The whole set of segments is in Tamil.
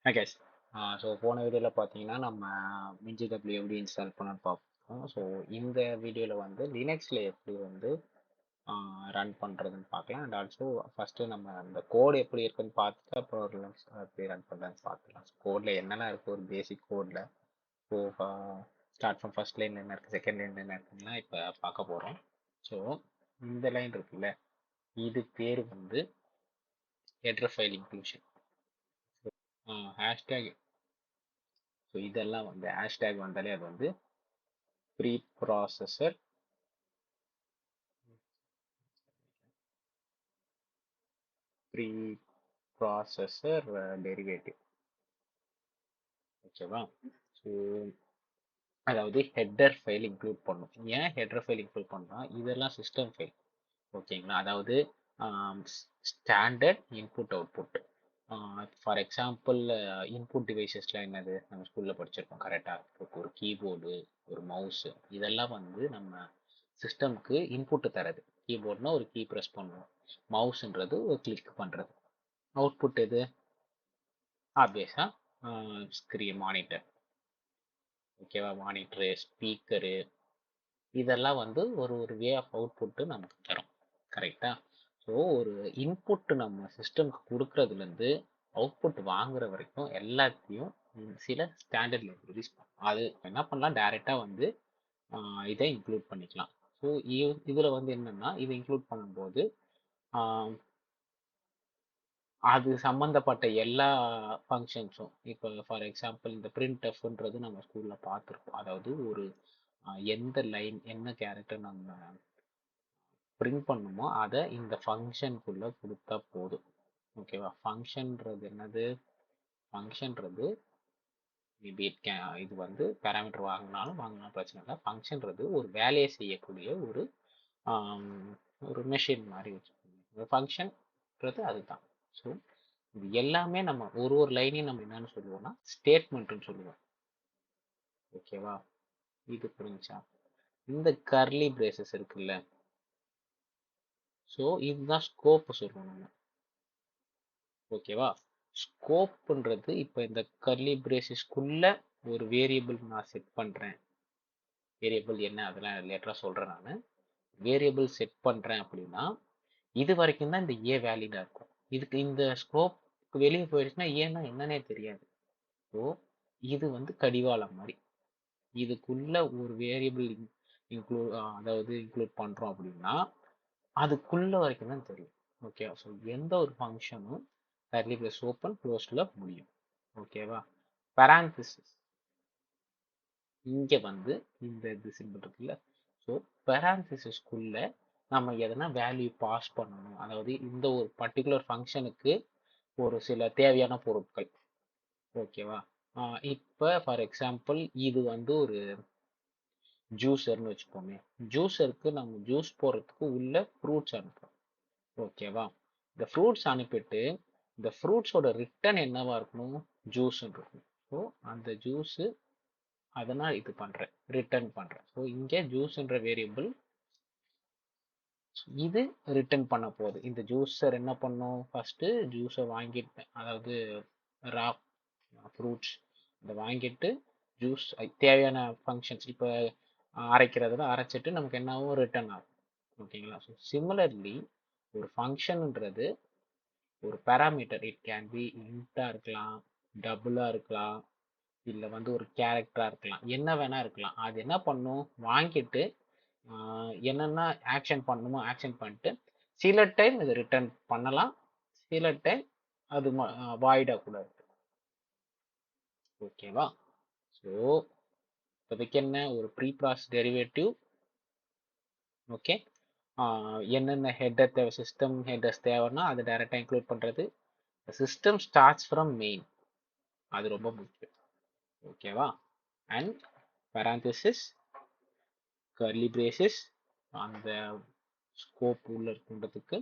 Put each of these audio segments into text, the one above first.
ஓகே. ஸோ போன வீடியோவில் பார்த்தீங்கன்னா நம்ம மின்ஜிடபிள்யூ எப்படி இன்ஸ்டால் பண்ணணும்னு பார்ப்போம். ஸோ இந்த வீடியோவில் வந்து லினக்ஸில் எப்படி வந்து ரன் பண்ணுறதுன்னு பார்க்கலாம். அண்ட் ஆல்சோ ஃபஸ்ட்டு நம்ம அந்த கோடு எப்படி இருக்குன்னு பார்த்துட்டு அப்புறம் ஒரு எப்படி ரன் பண்ணுறதுன்னு பார்த்துக்கலாம். கோடில் என்னென்ன இருக்குது ஒரு பேசிக் கோடில். So start from first line என்ன இருக்குது, செகண்ட் லைன் என்ன இருக்குன்னா இப்போ பார்க்க போகிறோம். ஸோ இந்த லைன் இருக்குல்ல, இது பேர் வந்து header file inclusion. Hashtag. So இதெல்லாம் வந்து ஹேஷ்டேக் வந்தாலே அது வந்து preprocessor preprocessor derivative. ஓகேவா? ஸோ அதாவது ஹெட்டர் ஃபைல் இன்க்ளூட் பண்ணும். ஏன் ஹெட்டர் ஃபைல் இன்க்ளூட் பண்ணா இதெல்லாம் சிஸ்டம் ஃபைல். ஓகேங்களா? அதாவது standard input output. For example input டிவைசஸ்லாம் என்னது நம்ம ஸ்கூலில் படிச்சிருக்கோம் கரெக்டாக. ஒரு கீபோர்டு, ஒரு மவுஸு, இதெல்லாம் வந்து நம்ம சிஸ்டம்க்கு இன்புட்டு தரது. கீபோர்ட்னா ஒரு கீ ப்ரெஸ் பண்ணுவோம், மவுஸ்ன்றது ஒரு கிளிக் பண்ணுறது. அவுட்புட் எது? ஆப்வியஸாக ஸ்க்ரீன் மானிட்டர். ஓகேவா? மானிட்டரு, ஸ்பீக்கரு, இதெல்லாம் வந்து ஒரு ஒரு வே ஆஃப் அவுட்புட்டு நமக்கு தரும். கரெக்டா? ஸோ ஒரு இன்புட் நம்ம சிஸ்டம்க்கு கொடுக்கறதுலேருந்து அவுட்புட் வாங்குற வரைக்கும் எல்லாத்தையும் சில ஸ்டாண்டர்ட் லைப்ரரிஸ் அது என்ன பண்ணலாம், டைரெக்டாக வந்து இதை இன்க்ளூட் பண்ணிக்கலாம். ஸோ இதில் வந்து என்னென்னா இதை இன்க்ளூட் பண்ணும்போது அது சம்மந்தப்பட்ட எல்லா ஃபங்க்ஷன்ஸும், இப்போ ஃபார் எக்ஸாம்பிள் இந்த printfன்றது நம்ம ஸ்கூலில் பார்த்துருப்போம். அதாவது ஒரு எந்த லைன் என்ன கேரக்டர் நம்ம பிரிண்ட் பண்ணுமோ அதை இந்த ஃபங்க்ஷனுக்குள்ளே கொடுத்தா போதும். ஓகேவா? ஃபங்க்ஷன்றது என்னது? ஃபங்க்ஷன்றது மேபி இது வந்து பேராமீட்டர் வாங்கினாலும் பிரச்சனை இல்லை. ஃபங்க்ஷன்றது ஒரு வேலையை செய்யக்கூடிய ஒரு ஒரு மெஷின் மாதிரி வச்சுக்கோங்க. ஃபங்க்ஷன்றது அதுதான். ஸோ இது எல்லாமே நம்ம ஒரு ஒரு லைனையும் நம்ம என்னன்னு சொல்லுவோம்னா ஸ்டேட்மெண்ட்னு சொல்லுவோம். ஓகேவா? இது புரிஞ்சா? இந்த கர்லி பிரேசஸ் இருக்குல்ல, ஸோ இதுதான் ஸ்கோப் சொல்லுவோம் நம்ம. ஓகேவா? ஸ்கோப்ன்றது இப்போ இந்த கர்லி பிரேசஸ்க்குள்ள ஒரு வேரியபிள் நான் செட் பண்ணுறேன். வேரியபிள் என்ன அதெல்லாம் லேட்டராக சொல்கிறேன். நான் வேரியபிள் செட் பண்ணுறேன் அப்படின்னா இது வரைக்கும் தான் இந்த ஏ வேலிடாக இருக்கும். இதுக்கு இந்த ஸ்கோப் வெளியே போயிடுச்சுன்னா ஏன்னா என்னன்னே தெரியாது. ஸோ இது வந்து கடிவாளம் மாதிரி. இதுக்குள்ள ஒரு வேரியபிள் இன்க்ளூட் பண்ணுறோம் அப்படின்னா அதுக்குள்ள வரைக்கும் தான் தெரியும். ஓகேவா? ஸோ எந்த ஒரு ஃபங்க்ஷனும் கர்லி பிரேஸ் ஓப்பன் க்ளோஸ்ல முடியும். ஓகேவா? பேராந்திசிஸ் இங்கே வந்து இந்த இது சிம்பிள் இருக்குல்ல, ஸோ பேராந்திசிஸ்க்குள்ள நம்ம எதனா வேல்யூ பாஸ் பண்ணணும். அதாவது இந்த ஒரு பர்டிகுலர் ஃபங்க்ஷனுக்கு ஒரு சில தேவையான பொருட்கள். ஓகேவா? இப்போ ஃபார் எக்ஸாம்பிள் இது வந்து ஒரு ஜூஸர்னு வச்சுப்போமே. ஜூஸருக்கு நம்ம ஜூஸ் போடுறதுக்கு உள்ள ஃப்ரூட்ஸ் அனுப்புறோம். ஓகேவா? இந்த ஃப்ரூட்ஸ் அனுப்பிட்டு இந்த ஃப்ரூட்ஸோட ரிட்டர்ன் என்னவா இருக்கணும்? ஜூஸ்ன்னு இருக்கும். ஸோ அந்த ஜூஸு அதனால் இது பண்ணுறேன், ரிட்டர்ன் பண்ணுறேன். ஸோ இங்கே ஜூஸ்ன்ற வேரியபிள் இது ரிட்டர்ன் பண்ண போகுது. இந்த ஜூஸர் என்ன பண்ணும்? ஃபஸ்ட்டு ஜூஸை வாங்கிட்டேன், அதாவது ரா ஃப்ரூட்ஸ் இதை வாங்கிட்டு ஜூஸ் தேவையான ஃபங்க்ஷன்ஸ் இப்போ அரைக்கிறதுல அரைச்சிட்டு நமக்கு என்ன ஆகும்? ரிட்டர்ன் ஆகும். ஓகேங்களா? ஸோ சிமிலர்லி ஒரு ஃபங்க்ஷன்ன்றது ஒரு பேராமீட்டர். இட் கேன் பி இன்ட்டாக இருக்கலாம், டபுளாக இருக்கலாம், இல்லை வந்து ஒரு கேரக்டராக இருக்கலாம், என்ன வேணா இருக்கலாம். அது என்ன பண்ணும்? வாங்கிட்டு என்னென்ன ஆக்ஷன் பண்ணணுமோ ஆக்ஷன் பண்ணிட்டு சில டைம் இது ரிட்டர்ன் பண்ணலாம், சில டைம் அது வாய்டாக கூட இருக்கு. ஓகேவா? ஸோ இப்போதைக்கு என்ன ஒரு ப்ரீ ப்ராசஸ் டெரிவேட்டிவ். ஓகே, என்னென்ன ஹெட்டர் தேவை, சிஸ்டம் ஹெட்டர்ஸ் தேவைன்னா அதை டைரெக்டாக இன்க்ளூட் பண்ணுறது. சிஸ்டம் ஸ்டார்ட்ஸ் ஃப்ரம் மெயின், அது ரொம்ப முக்கியம். ஓகேவா? அண்ட் parenthesis கர்லி பிரேசஸ் அந்த ஸ்கோப் உள்ள இருக்குன்றதுக்கு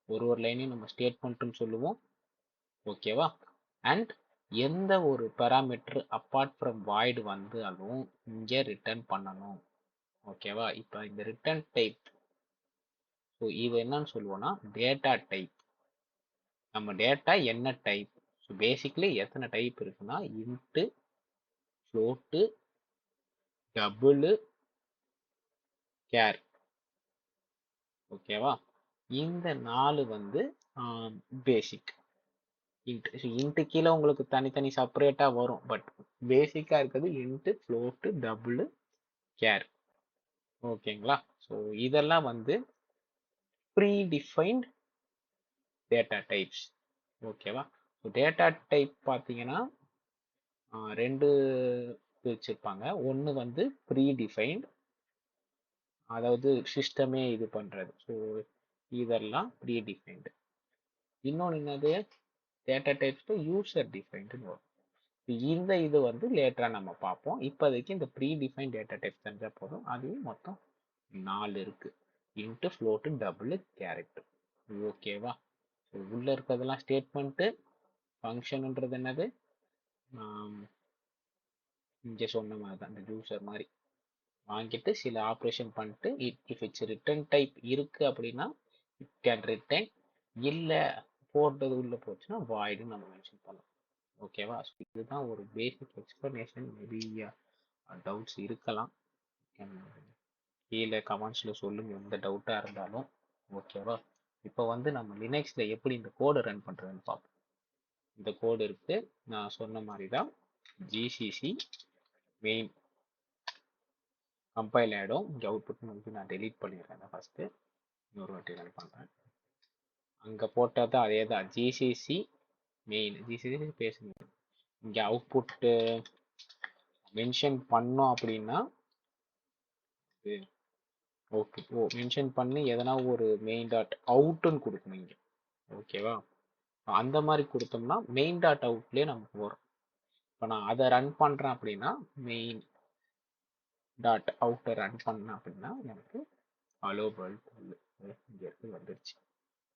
ஒரு ஒரு லைனையும் நம்ம ஸ்டேட்மெண்ட்னு சொல்லுவோம். ஓகேவா? அண்ட் எந்த ஒரு பேராமீட்டர் அப்பார்ட் ஃப்ரம் வாய்டு வந்தாலும் இங்கே ரிட்டர்ன் பண்ணணும். ஓகேவா? இப்போ இந்த ரிட்டர்ன் டைப், ஸோ இது என்னன்னு சொல்லுவோம்னா டேட்டா டைப். நம்ம டேட்டா என்ன டைப்? ஸோ பேசிக்லி எத்தனை டைப் இருக்குன்னா இன்ட்டு, ஃப்ளோட்டு, டபுள், கேர். ஓகேவா? இந்த 4 வந்து பேசிக். இன்ட்டு கீழே உங்களுக்கு தனித்தனி செப்பரேட்டா வரும். பட் பேசிக்கா இருக்கிறது இன்ட்டு, ஃப்ளோட்டு, டபுள், கேர். ஓகேங்களா? ஸோ இதெல்லாம் வந்து ப்ரீ டிஃபைன்ட் டேட்டா டைப்ஸ். ஓகேவா? ஸோ டேட்டா டைப் பார்த்தீங்கன்னா 2 பிரிச்சிருப்பாங்க. ஒன்று வந்து ப்ரீ டிஃபைன்ட், அதாவது சிஸ்டமே இது பண்ணுறது. ஸோ இதெல்லாம் ப்ரீ டிஃபைன்டு. இன்னொன்று என்னது, டேட்டா டைப்ஸ் யூசர் டிஃபைன்டுன்னு வரும். இந்த இது வந்து லேட்டராக நம்ம பார்ப்போம். இப்போதைக்கு இந்த ப்ரீ டிஃபைன் டேட்டா டைப் தெரிஞ்சால் போதும். அதுவும் மொத்தம் 4 இருக்கு. Into, float, double, character. ஓகேவா? உள்ள இருக்கிறதெல்லாம் ஸ்டேட்மெண்ட்டு. ஃபங்க்ஷன்ன்றது என்னது, இங்கே சொன்ன மாதிரி தான், இந்த யூசர் மாதிரி வாங்கிட்டு சில ஆப்ரேஷன் பண்ணிட்டு, இஃப் இட்ஸ் ரிட்டர்ன் டைப் இருக்கு அப்படின்னா இட் கேன் ரிட்டர்ன், இல்லை போட்டது உள்ள போச்சுன்னா வாய்டுன்னு நம்ம மென்ஷன் பண்ணலாம். ஓகேவா? இதுதான் ஒரு பேசிக் எக்ஸ்பிளனேஷன். மேபி டவுட்ஸ் இருக்கலாம், கீழே கமெண்ட்ஸில் சொல்லுங்க எந்த டவுட்டாக இருந்தாலும். ஓகேவா? இப்போ வந்து நம்ம லினக்ஸில் எப்படி இந்த கோடை ரன் பண்ணுறதுன்னு பார்ப்போம். இந்த கோடு இருக்கு, நான் சொன்ன மாதிரி தான். ஜிசிசி மெயின் கம்பைல் ஆகிடும். இங்கே அவுட்புட் வந்து நான் டெலீட் பண்ணிடுறேன் ஃபஸ்ட்டு, இன்னொரு வாட்டி ரன் பண்ணுறேன். அங்கே போட்டால் தான் அதே தான், ஜிசிசி மெயின். ஜிசிசி பேசுங்க. இங்கே அவுட்புட்டு மென்ஷன் பண்ணோம் அப்படின்னா ஓகே, மென்ஷன் பண்ணி எதனா ஒரு மெயின் டாட் அவுட்டுன்னு கொடுக்கணும் இங்கே. ஓகேவா? அந்த மாதிரி கொடுத்தோம்னா மெயின் டாட் அவுட்லேயே நமக்கு வரும். இப்போ நான் அதை ரன் பண்ணுறேன் அப்படின்னா மெயின் டாட் அவுட்டை ரன் பண்ணேன் அப்படின்னா எனக்கு ஹலோ வேர்ல்ட் இங்கே இருக்கு வந்துடுச்சு.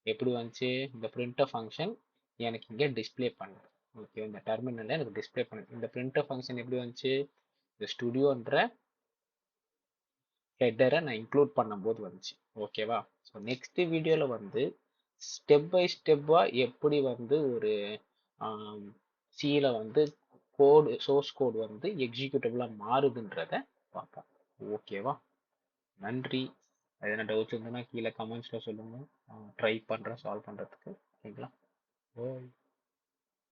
எப்படி வந்துச்சு, இந்த பிரிண்டர் ஃபங்க்ஷன் எனக்கு இங்கே டிஸ்பிளே பண்ணுது. ஓகே, இந்த டெர்மினலில் எனக்கு டிஸ்பிளே பண்ணுது. இந்த பிரிண்டர் ஃபங்க்ஷன் எப்படி வந்துச்சு, இந்த ஸ்டுடியோன்ற ஹெட்டரை நான் இன்க்ளூட் பண்ணும்போது வந்துச்சு. ஓகேவா? ஸோ நெக்ஸ்ட் வீடியோவில் வந்து ஸ்டெப் பை ஸ்டெப்பாக எப்படி வந்து ஒரு சியில் வந்து கோடு, சோர்ஸ் கோடு வந்து எக்ஸிக்யூட்டிவ்லாக மாறுதுன்றத பார்ப்போம். ஓகேவா? நன்றி. எதனா டவுட்ஸ் இருந்ததுன்னா கீழே கமெண்ட்ஸில் சொல்லுங்கள், ட்ரை பண்ணுறேன் சால்வ் பண்ணுறதுக்கு. ஓகேங்களா? ஓ